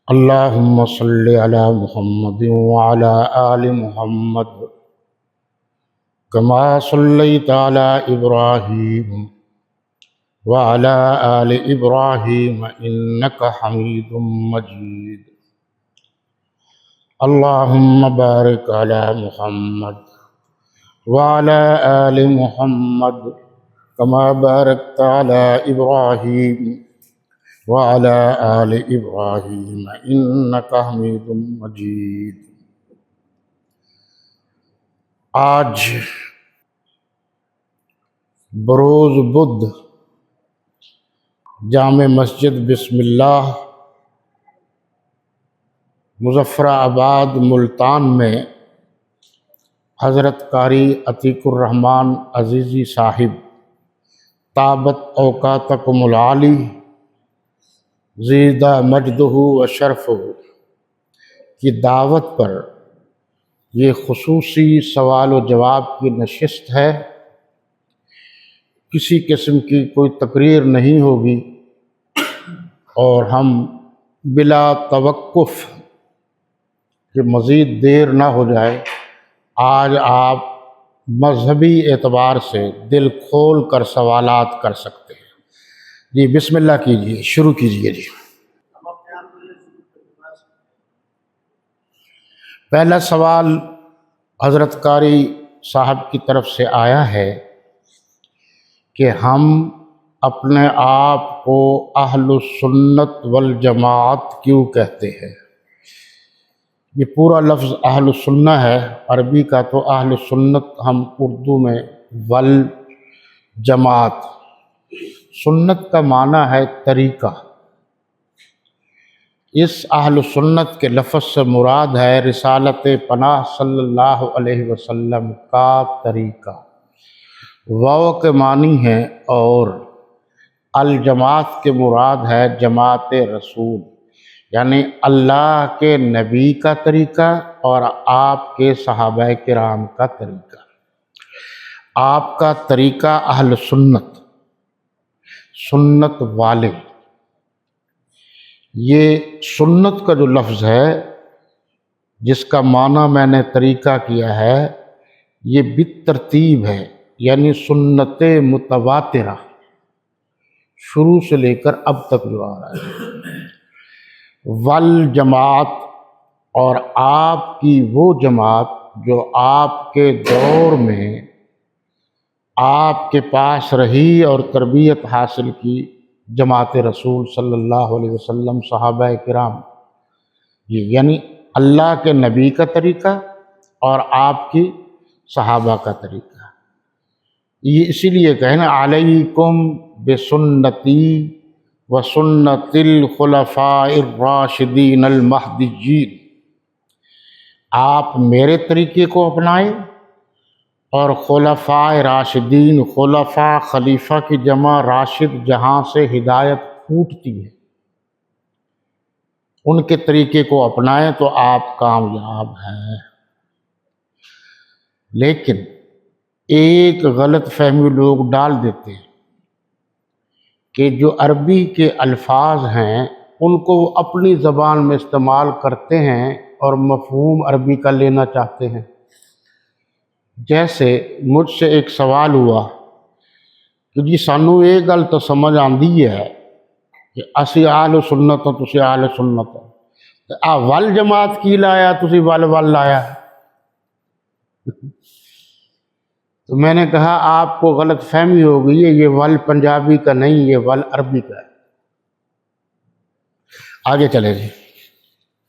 اللهم صل على محمد وعلى آل محمد كما صليت على إبراهيم وعلى آل إبراهيم إنك حميد مجيد. اللهم بارك على محمد وعلى آل محمد كما باركت على إبراهيم وعلى آل إبراهيم إنك حميد مجيد. آج بروز بدھ جامع مسجد بسم اللہ مظفر آباد ملتان میں حضرت قاری عتیق الرحمن عزیزی صاحب طابت اوقاتکم العالی زیدہ مجدہ و شرفہ کی دعوت پر یہ خصوصی سوال و جواب کی نشست ہے. کسی قسم کی کوئی تقریر نہیں ہوگی اور ہم بلا توقف کہ مزید دیر نہ ہو جائے آج آپ مذہبی اعتبار سے دل کھول کر سوالات کر سکتے ہیں. جی بسم اللہ کیجیے، شروع کیجیے. جی پہلا سوال حضرت قاری صاحب کی طرف سے آیا ہے کہ ہم اپنے آپ کو اہل السنت والجماعت کیوں کہتے ہیں. یہ پورا لفظ اہل السنہ ہے، عربی کا تو اہل السنت ہم اردو میں والجماعت. سنت کا معنی ہے طریقہ. اس اہل سنت کے لفظ سے مراد ہے رسالت پناہ صلی اللہ علیہ وسلم کا طریقہ. واو کے معنی ہے اور الجماعت کے مراد ہے جماعت رسول، یعنی اللہ کے نبی کا طریقہ اور آپ کے صحابہ کرام کا طریقہ. آپ کا طریقہ اہل سنت، سنت والے. یہ سنت کا جو لفظ ہے جس کا معنی میں نے طریقہ کیا ہے یہ بالترتیب ہے، یعنی سنت متواترہ شروع سے لے کر اب تک جو آ رہا ہے. والجماعت اور آپ کی وہ جماعت جو آپ کے دور میں آپ کے پاس رہی اور تربیت حاصل کی، جماعت رسول صلی اللہ علیہ وسلم، صحابہ کرام. یعنی اللہ کے نبی کا طریقہ اور آپ کی صحابہ کا طریقہ. یہ اسی لیے کہیں نا علیکم بسنتی وسنت الخلفاء الراشدین المہدیین. آپ میرے طریقے کو اپنائیں اور خلفاء راشدین، خلفاء خلیفہ کی جمع راشد، جہاں سے ہدایت پھوٹتی ہے، ان کے طریقے کو اپنائیں تو آپ کامیاب ہیں. لیکن ایک غلط فہمی لوگ ڈال دیتے ہیں کہ جو عربی کے الفاظ ہیں ان کو وہ اپنی زبان میں استعمال کرتے ہیں اور مفہوم عربی کا لینا چاہتے ہیں. جیسے مجھ سے ایک سوال ہوا کہ جی سانو یہ گل تو سمجھ آندی ہے کہ اسی اہل سنت ہوں تسی اہل سنت ہو، آ ول جماعت کی لایا تسی ول لایا. تو میں نے کہا آپ کو غلط فہمی ہو گئی ہے، یہ ول پنجابی کا نہیں، یہ ول عربی کا ہے. آگے چلے جی.